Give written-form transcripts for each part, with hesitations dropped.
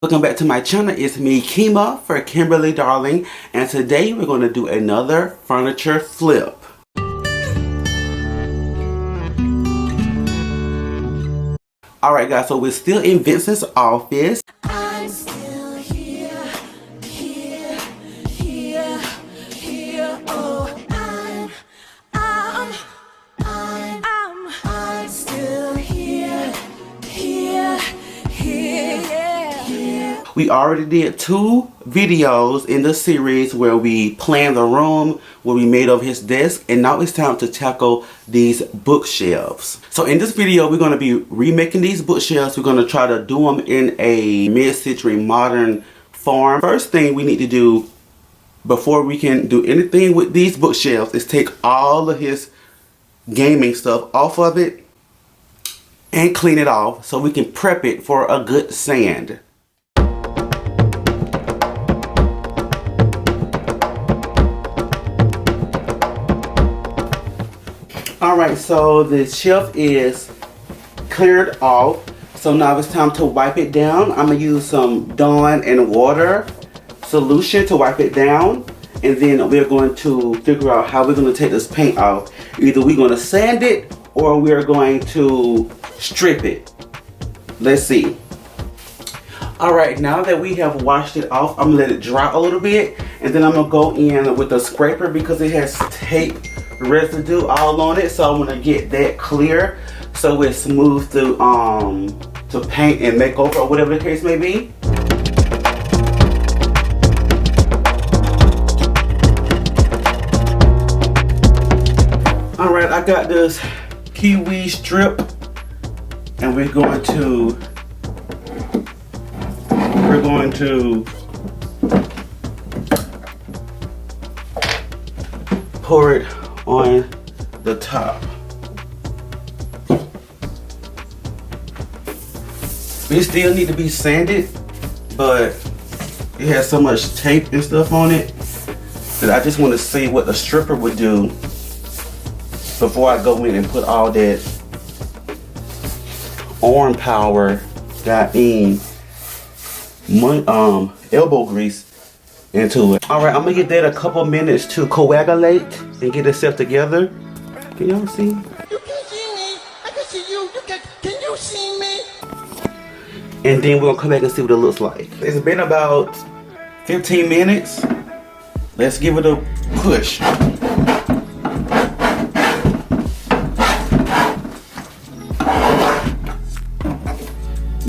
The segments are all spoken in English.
Welcome back to my channel. It's me, Kima, for Kimberlee Darling, and today we're going to do another furniture flip. Alright guys, so we're still in Vincent's office. I'm still here, oh, I'm still here. We already did 2 videos in the series where we planned the room, where we made up his desk, and now it's time to tackle these bookshelves. So in this video, we're going to be remaking these bookshelves. We're going to try to do them in a mid-century modern form. First thing we need to do before we can do anything with these bookshelves is take all of his gaming stuff off of it and clean it off so we can prep it for a good sand. Alright, so the shelf is cleared off. So now it's time to wipe it down. I'm going to use some Dawn and water solution to wipe it down. And then we're going to figure out how we're going to take this paint off. Either we're going to sand it or we're going to strip it. Let's see. Alright, now that we have washed it off, I'm going to let it dry a little bit. And then I'm going to go in with a scraper because it has tape residue all on it, so I'm gonna get that clear so it's smooth to paint and make over, or whatever the case may be. Alright, I got this kiwi strip and we're going to pour it on the top. It still need to be sanded, but it has so much tape and stuff on it that I just want to see what the stripper would do before I go in and put all that arm power got in elbow grease into it. Alright, I'm gonna give that a couple minutes to coagulate and get itself together. Can y'all see? You can see me. I can see you. Can you see me? And then we're gonna come back and see what it looks like. It's been about 15 minutes. Let's give it a push.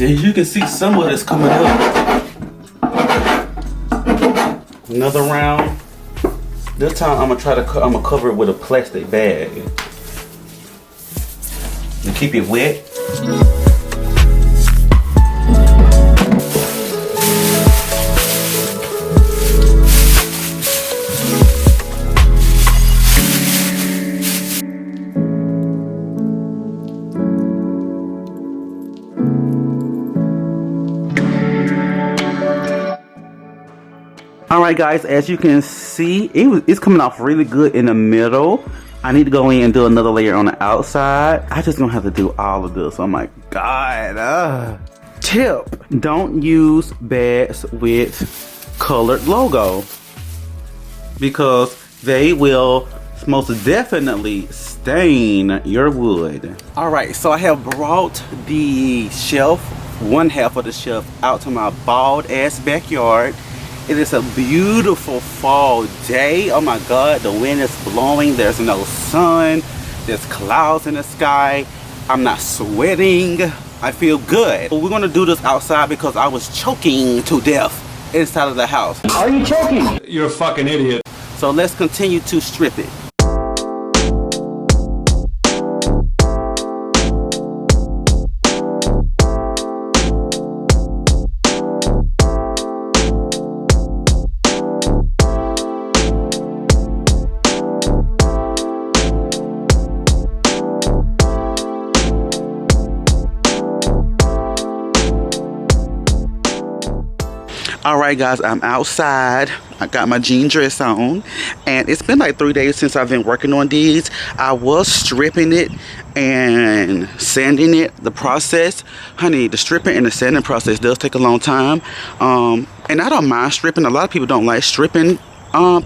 As you can see, some of it's coming up. Another round. This time I'm gonna cover it with a plastic bag to keep it wet. Alright guys, as you can see, it's coming off really good in the middle. I need to go in and do another layer on the outside. I just gonna have to do all of this. Oh my god. Tip: don't use bags with colored logo because they will most definitely stain your wood. Alright, so I have brought the shelf, one half of the shelf, out to my bald ass backyard. It is a beautiful fall day. Oh my god, the wind is blowing. There's no sun. There's clouds in the sky. I'm not sweating. I feel good. But we're gonna do this outside because I was choking to death inside of the house. Are you choking? You're a fucking idiot. So let's continue to strip it. Alright guys, I'm outside. I got my jean dress on. And it's been like 3 days since I've been working on these. I was stripping it and sanding it. The process, honey, the stripping and the sanding process does take a long time. And I don't mind stripping. A lot of people don't like stripping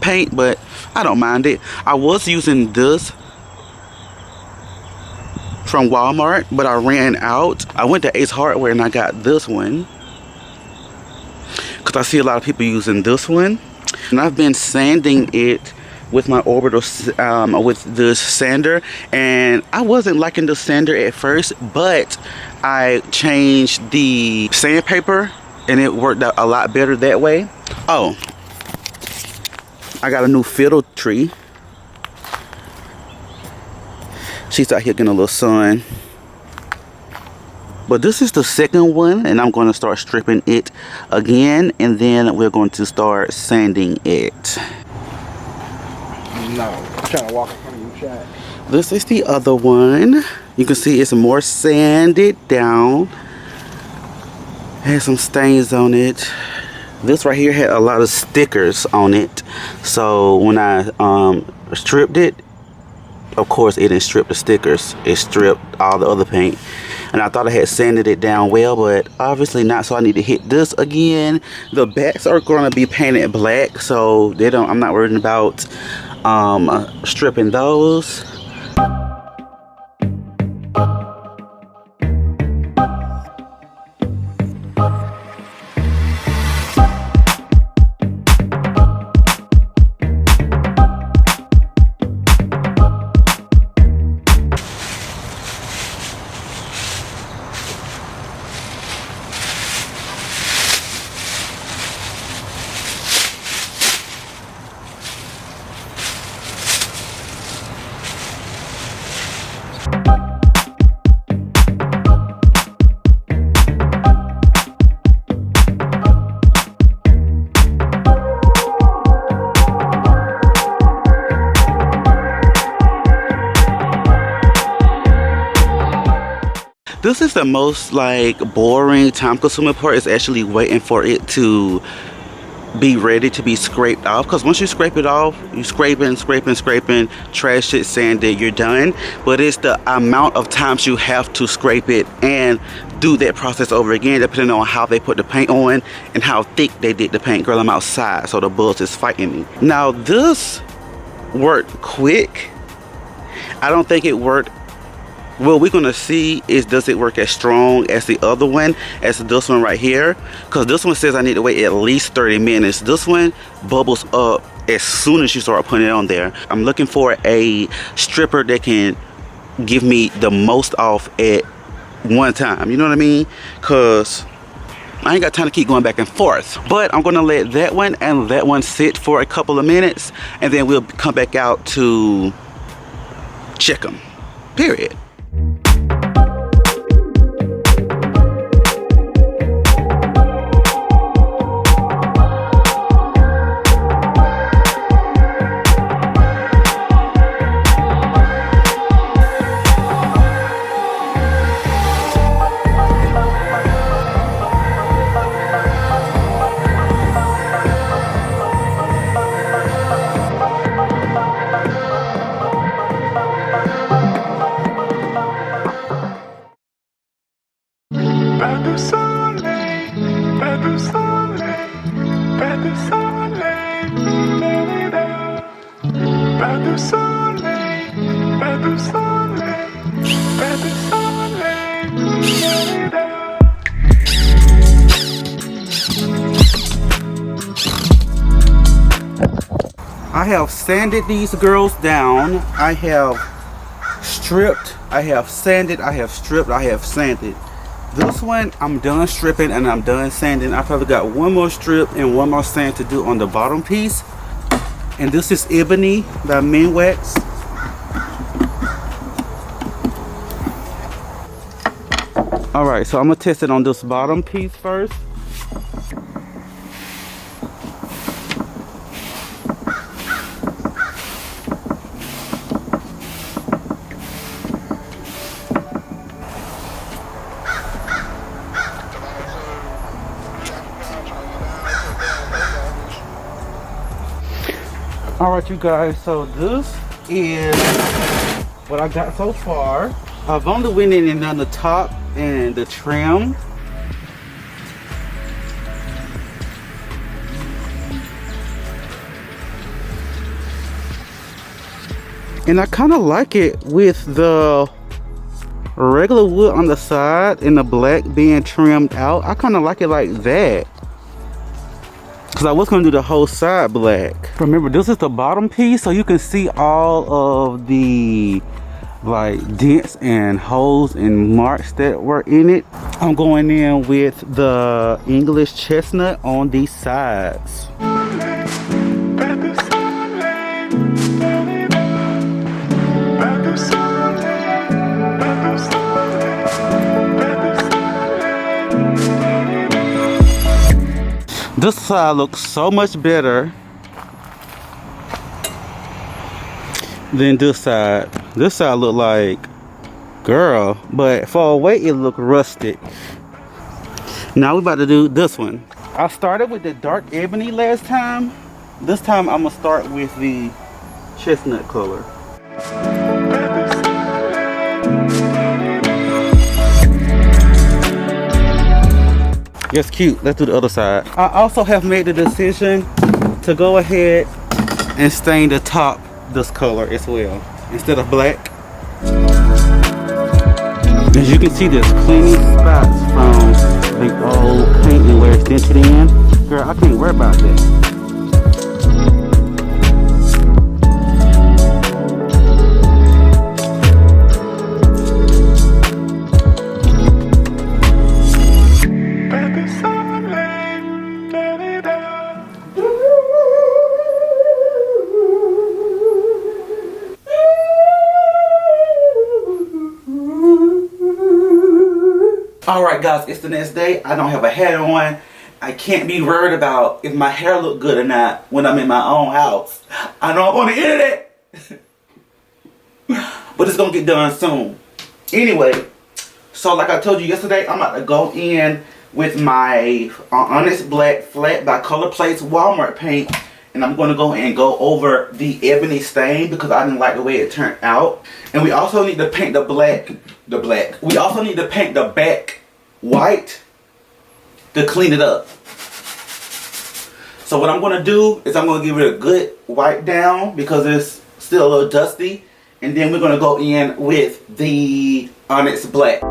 paint, but I don't mind it. I was using this from Walmart, but I ran out. I went to Ace Hardware and I got this one, because I see a lot of people using this one. And I've been sanding it with my orbital with this sander, and I wasn't liking the sander at first, but I changed the sandpaper and it worked out a lot better that way. Oh, I got a new fiddle tree. She's out here getting a little sun. But this is the second one, and I'm going to start stripping it again, and then we're going to start sanding it. No, I'm trying to walk in front of you, shot. This is the other one. You can see it's more sanded down. Has some stains on it. This right here had a lot of stickers on it. So when I stripped it, of course it didn't strip the stickers. It stripped all the other paint. And I thought I had sanded it down well, but obviously not, so I need to hit this again. The backs are going to be painted black, so they don't, I'm not worried about stripping those. This is the most like boring, time-consuming part. Is actually waiting for it to be ready to be scraped off, because once you scrape it off, you scraping, trash it, sand it, you're done. But it's the amount of times you have to scrape it and do that process over again, depending on how they put the paint on and how thick they did the paint. Girl, I'm outside, so the bugs is fighting me. Now this worked quick. I don't think it worked. Well, we're gonna see is does it work as strong as the other one, as this one right here, because this one says I need to wait at least 30 minutes. This one bubbles up as soon as you start putting it on there. I'm looking for a stripper that can give me the most off at one time, you know what I mean? Because I ain't got time to keep going back and forth. But I'm gonna let that one and that one sit for a couple of minutes, and then we'll come back out to check them, period. I have sanded these girls down. I have stripped, I have sanded, I have stripped, I have sanded. This one I'm done stripping and I'm done sanding. I probably got one more strip and one more sand to do on the bottom piece. And this is Ebony by Minwax. Alright, so I'm gonna test it on this bottom piece first. Alright you guys, so this is what I got so far. I've only went in and done the top and the trim. And I kind of like it with the regular wood on the side and the black being trimmed out. I kind of like it like that. Because I was going to do the whole side black. Remember, this is the bottom piece, so you can see all of the like dents and holes and marks that were in it. I'm going in with the English chestnut on these sides. This side looks so much better than this side. This side look like, girl, but far away it look rustic. Now we about to do this one. I started with the dark ebony last time. This time I'm gonna start with the chestnut color. It's cute. Let's do the other side. I also have made the decision to go ahead and stain the top this color as well, instead of black. As you can see, there's plenty spots from the old paint and where it's dented in. Girl, I can't worry about that. Alright guys, it's the next day. I don't have a hat on. I can't be worried about if my hair look good or not when I'm in my own house. I know I'm on the internet. But it's gonna get done soon. Anyway, so like I told you yesterday, I'm about to go in with my Honest Black Flat by Color Plates Walmart paint. And I'm going to go and go over the ebony stain because I didn't like the way it turned out. And we also need to paint the black. We also need to paint the back white to clean it up. So what I'm going to do is I'm going to give it a good wipe down because it's still a little dusty. And then we're going to go in with the Onyx Black.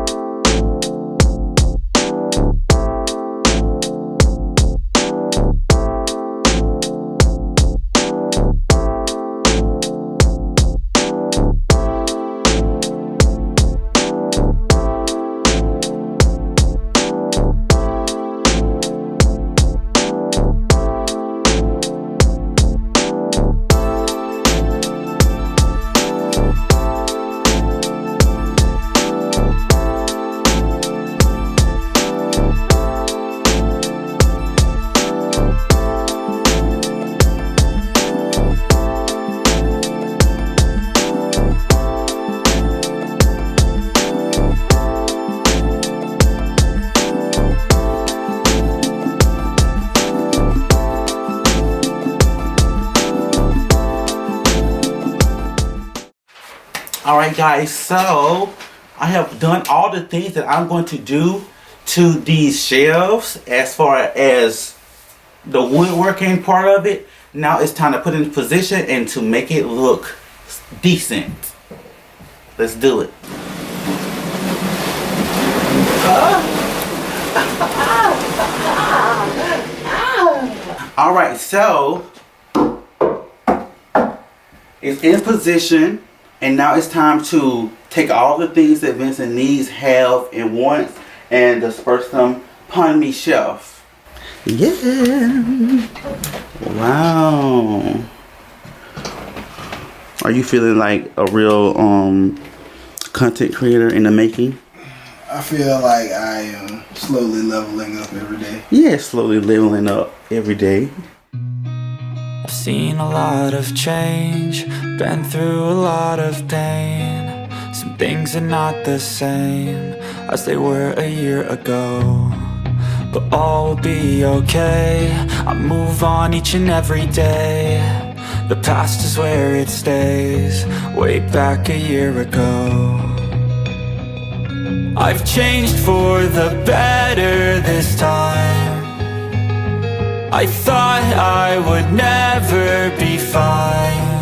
Alright guys, so I have done all the things that I'm going to do to these shelves as far as the woodworking part of it. Now it's time to put it in position and to make it look decent. Let's do it. Alright, so it's in position. And now it's time to take all the things that Vincent needs, have, and wants, and disperse them upon me shelf. Yeah. Wow. Are you feeling like a real content creator in the making? I feel like I am slowly leveling up every day. Yeah, slowly leveling up every day. I've seen a lot of change, been through a lot of pain. Some things are not the same as they were a year ago, but all will be okay. I move on each and every day. The past is where it stays, way back a year ago. I've changed for the better this time. I thought I would never be fine.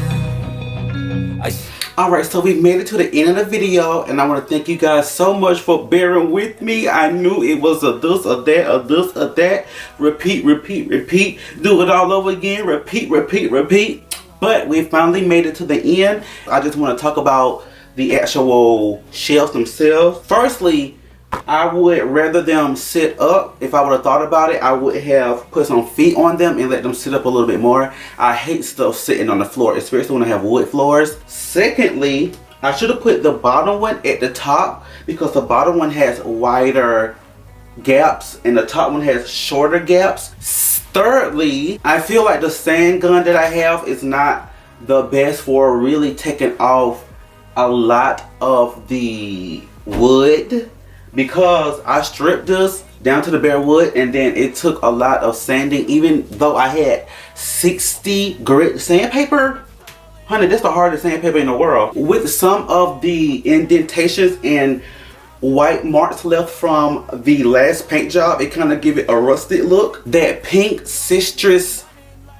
Alright, so we made it to the end of the video, and I want to thank you guys so much for bearing with me. I knew it was a this, a that, a this, a that. Repeat, repeat, repeat. Do it all over again. Repeat, repeat, repeat. But we finally made it to the end. I just want to talk about the actual shelves themselves. Firstly, I would rather them sit up. If I would have thought about it, I would have put some feet on them and let them sit up a little bit more. I hate stuff sitting on the floor, especially when I have wood floors. Secondly, I should have put the bottom one at the top because the bottom one has wider gaps and the top one has shorter gaps. Thirdly, I feel like the sand gun that I have is not the best for really taking off a lot of the wood, because I stripped this down to the bare wood and then it took a lot of sanding. Even though I had 60 grit sandpaper, honey, that's the hardest sandpaper in the world. With some of the indentations and white marks left from the last paint job, it kind of give it a rustic look. That pink citrus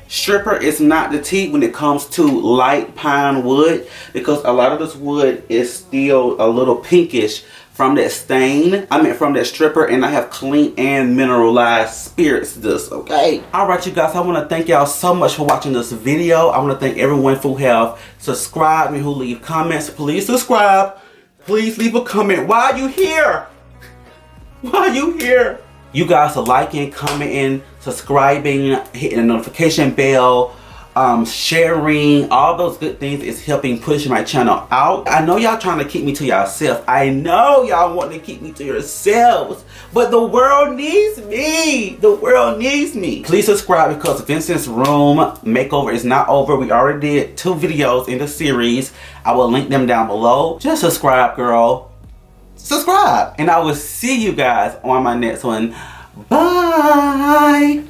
stripper is not the tea when it comes to light pine wood, because a lot of this wood is still a little pinkish from that stain. I mean from that stripper, and I have clean and mineralized spirits this, okay? Alright you guys, I want to thank y'all so much for watching this video. I want to thank everyone who have subscribed and who leave comments. Please subscribe. Please leave a comment. Why are you here? Why are you here? You guys are liking, commenting, subscribing, hitting the notification bell, sharing, all those good things is helping push my channel out. I know y'all trying to keep me to yourself. I know y'all want to keep me to yourselves, but the world needs me. The world needs me. Please subscribe because Vincent's room makeover is not over. We already did 2 videos in the series. I will link them down below. Just subscribe, girl. Subscribe. And I will see you guys on my next one. Bye.